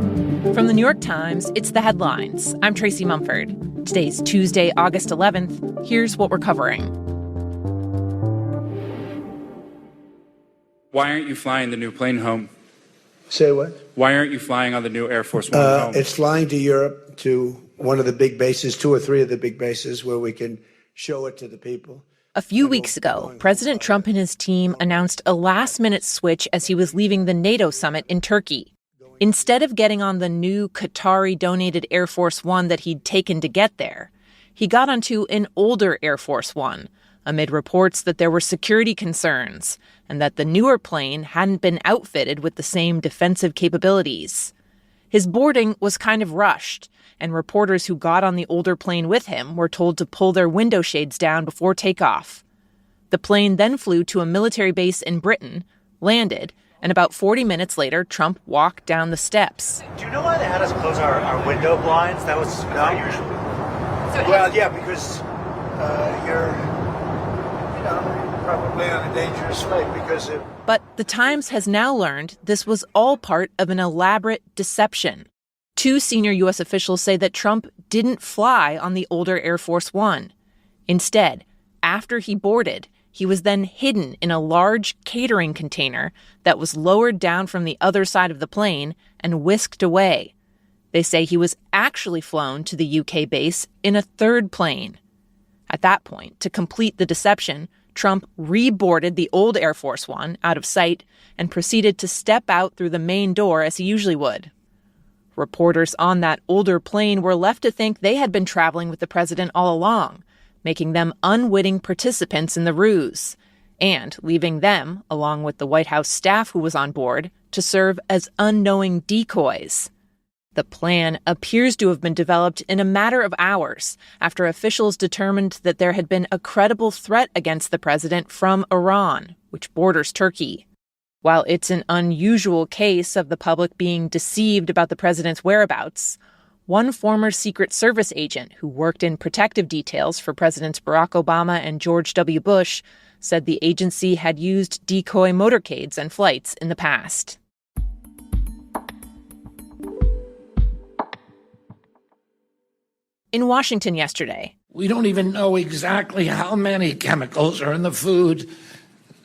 From the New York Times, it's The Headlines. I'm Tracy Mumford. Today's Tuesday, August 11th. Here's what we're covering. Why aren't you flying the new plane home? Say what? Why aren't you flying on the new Air Force One home? It's flying to Europe, to one of the big bases, 2 or 3 of the big bases, where we can show it to the people. A few weeks ago, President Trump and his team announced a last-minute switch as he was leaving the NATO summit in Turkey. Instead of getting on the new Qatari-donated Air Force One that he'd taken to get there, he got onto an older Air Force One, amid reports that there were security concerns and that the newer plane hadn't been outfitted with the same defensive capabilities. His boarding was kind of rushed, and reporters who got on the older plane with him were told to pull their window shades down before takeoff. The plane then flew to a military base in Britain, landed, and about 40 minutes later, Trump walked down the steps. Do you know why they had us close our window blinds? That was not usual. Well, yeah, because you're probably on a dangerous flight But the Times has now learned this was all part of an elaborate deception. 2 senior U.S. officials say that Trump didn't fly on the older Air Force One. Instead, after he boarded, he was then hidden in a large catering container that was lowered down from the other side of the plane and whisked away. They say he was actually flown to the UK base in a third plane. At that point, to complete the deception, Trump reboarded the old Air Force One out of sight and proceeded to step out through the main door as he usually would. Reporters on that older plane were left to think they had been traveling with the president all along, making them unwitting participants in the ruse, and leaving them, along with the White House staff who was on board, to serve as unknowing decoys. The plan appears to have been developed in a matter of hours after officials determined that there had been a credible threat against the president from Iran, which borders Turkey. While it's an unusual case of the public being deceived about the president's whereabouts, one former Secret Service agent who worked in protective details for Presidents Barack Obama and George W. Bush said the agency had used decoy motorcades and flights in the past. In Washington yesterday, we don't even know exactly how many chemicals are in the food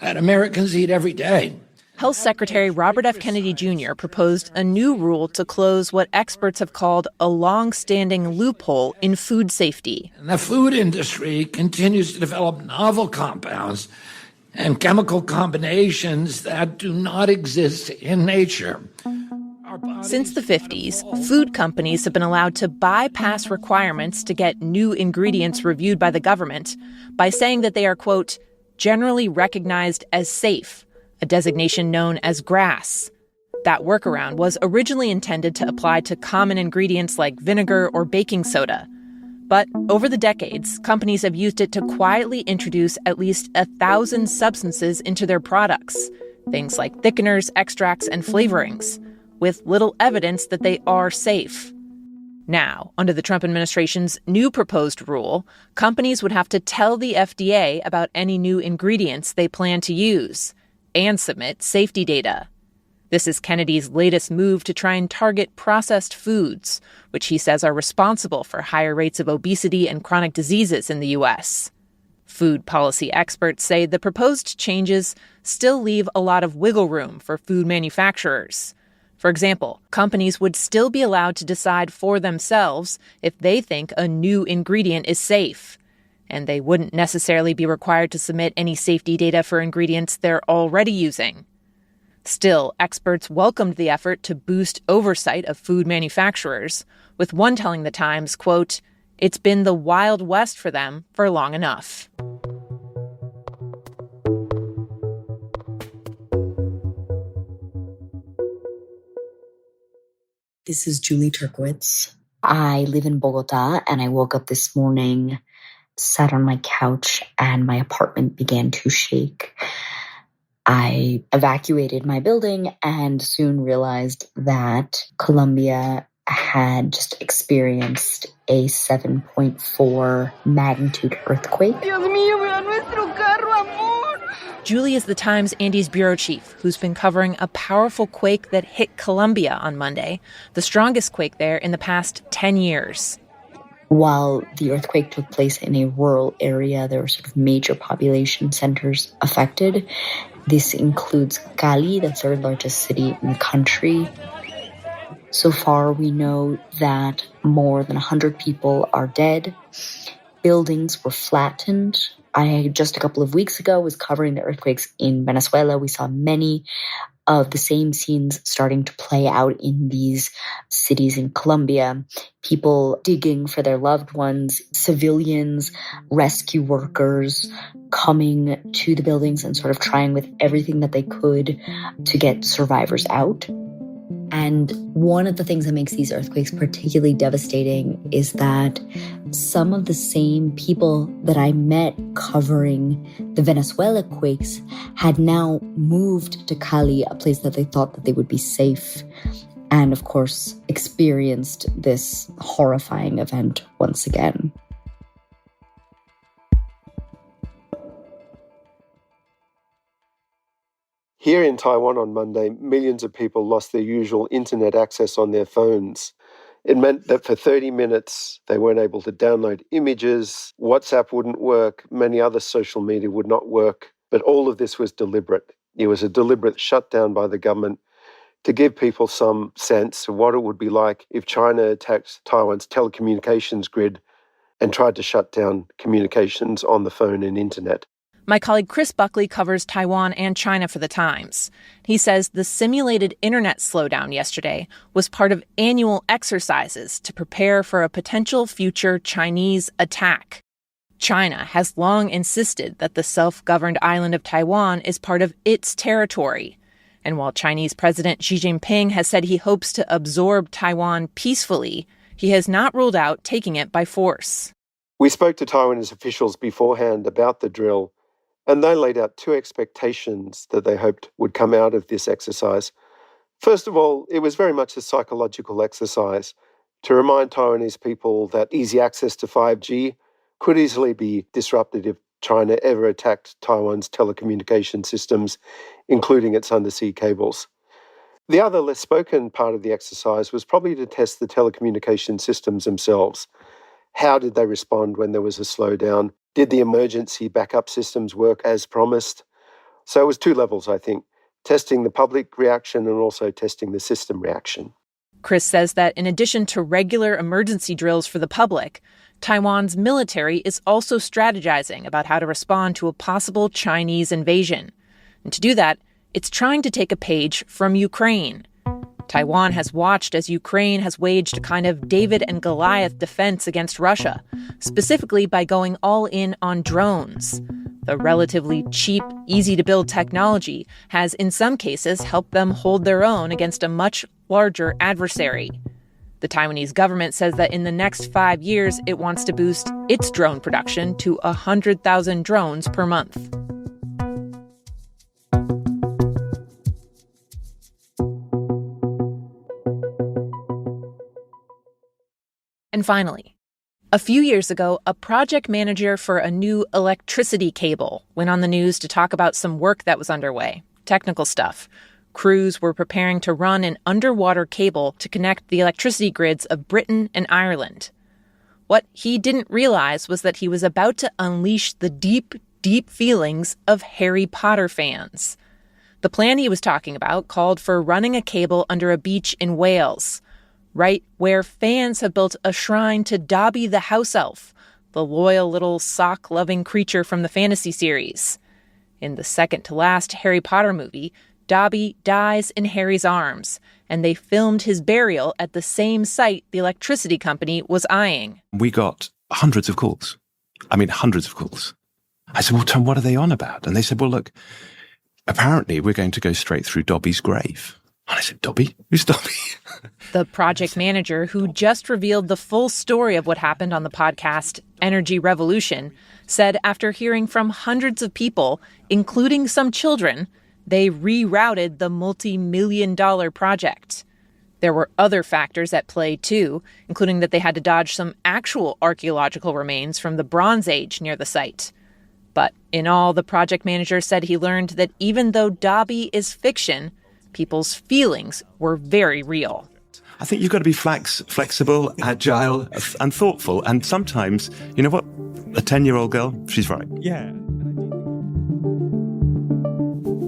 that Americans eat every day. Health Secretary Robert F. Kennedy Jr. proposed a new rule to close what experts have called a long-standing loophole in food safety. And the food industry continues to develop novel compounds and chemical combinations that do not exist in nature. Since the 50s, food companies have been allowed to bypass requirements to get new ingredients reviewed by the government by saying that they are, quote, generally recognized as safe, a designation known as GRAS. That workaround was originally intended to apply to common ingredients like vinegar or baking soda. But over the decades, companies have used it to quietly introduce at least 1,000 substances into their products, things like thickeners, extracts, and flavorings, with little evidence that they are safe. Now, under the Trump administration's new proposed rule, companies would have to tell the FDA about any new ingredients they plan to use and submit safety data. This is Kennedy's latest move to try and target processed foods, which he says are responsible for higher rates of obesity and chronic diseases in the U.S. Food policy experts say the proposed changes still leave a lot of wiggle room for food manufacturers. For example, companies would still be allowed to decide for themselves if they think a new ingredient is safe, and they wouldn't necessarily be required to submit any safety data for ingredients they're already using. Still, experts welcomed the effort to boost oversight of food manufacturers, with one telling the Times, quote, "It's been the Wild West for them for long enough." This is Julie Turkowitz. I live in Bogota, and I woke up this morning, sat on my couch, and my apartment began to shake. I evacuated my building and soon realized that Colombia had just experienced a 7.4 magnitude earthquake. Dios mío, mira nuestro carro, amor. Julie is the Times Andes bureau chief who's been covering a powerful quake that hit Colombia on Monday, the strongest quake there in the past 10 years. While the earthquake took place in a rural area, there were sort of major population centers affected. This includes Cali, the third largest city in the country. So far, we know that more than 100 people are dead. Buildings were flattened. I, just a couple of weeks ago, was covering the earthquakes in Venezuela. We saw many of the same scenes starting to play out in these cities in Colombia. People digging for their loved ones, civilians, rescue workers coming to the buildings and sort of trying with everything that they could to get survivors out. And one of the things that makes these earthquakes particularly devastating is that some of the same people that I met covering the Venezuela quakes had now moved to Cali, a place that they thought that they would be safe, and of course experienced this horrifying event once again. Here in Taiwan on Monday, millions of people lost their usual internet access on their phones. It meant that for 30 minutes, they weren't able to download images, WhatsApp wouldn't work, many other social media would not work. But all of this was deliberate. It was a deliberate shutdown by the government to give people some sense of what it would be like if China attacked Taiwan's telecommunications grid and tried to shut down communications on the phone and internet. My colleague Chris Buckley covers Taiwan and China for The Times. He says the simulated internet slowdown yesterday was part of annual exercises to prepare for a potential future Chinese attack. China has long insisted that the self-governed island of Taiwan is part of its territory. And while Chinese President Xi Jinping has said he hopes to absorb Taiwan peacefully, he has not ruled out taking it by force. We spoke to Taiwanese officials beforehand about the drill, and they laid out two expectations that they hoped would come out of this exercise. First of all, it was very much a psychological exercise to remind Taiwanese people that easy access to 5G could easily be disrupted if China ever attacked Taiwan's telecommunication systems, including its undersea cables. The other less spoken part of the exercise was probably to test the telecommunication systems themselves. How did they respond when there was a slowdown? Did the emergency backup systems work as promised? So it was two levels, I think, testing the public reaction and also testing the system reaction. Chris says that in addition to regular emergency drills for the public, Taiwan's military is also strategizing about how to respond to a possible Chinese invasion. And to do that, it's trying to take a page from Ukraine. Taiwan has watched as Ukraine has waged a kind of David and Goliath defense against Russia, specifically by going all in on drones. The relatively cheap, easy-to-build technology has, in some cases, helped them hold their own against a much larger adversary. The Taiwanese government says that in the next 5 years, it wants to boost its drone production to 100,000 drones per month. And finally, a few years ago, a project manager for a new electricity cable went on the news to talk about some work that was underway, technical stuff. Crews were preparing to run an underwater cable to connect the electricity grids of Britain and Ireland. What he didn't realize was that he was about to unleash the deep, deep feelings of Harry Potter fans. The plan he was talking about called for running a cable under a beach in Wales, right where fans have built a shrine to Dobby the house elf, the loyal little sock-loving creature from the fantasy series. In the second-to-last Harry Potter movie, Dobby dies in Harry's arms, and they filmed his burial at the same site the electricity company was eyeing. We got hundreds of calls. I mean, hundreds of calls. I said, well, Tom, what are they on about? And they said, well, look, apparently we're going to go straight through Dobby's grave. And I said, Dobby? Who's Dobby? The project manager, who just revealed the full story of what happened on the podcast Energy Revolution, said after hearing from hundreds of people, including some children, they rerouted the multi-million-dollar project. There were other factors at play, too, including that they had to dodge some actual archaeological remains from the Bronze Age near the site. But in all, the project manager said he learned that even though Dobby is fiction, people's feelings were very real. I think you've got to be flexible, agile, and thoughtful. And sometimes, you know what? A 10-year-old girl, she's right. Yeah.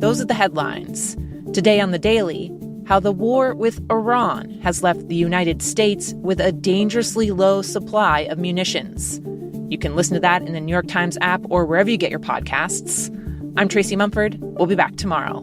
Those are the headlines. Today on The Daily, how the war with Iran has left the United States with a dangerously low supply of munitions. You can listen to that in the New York Times app or wherever you get your podcasts. I'm Tracy Mumford. We'll be back tomorrow.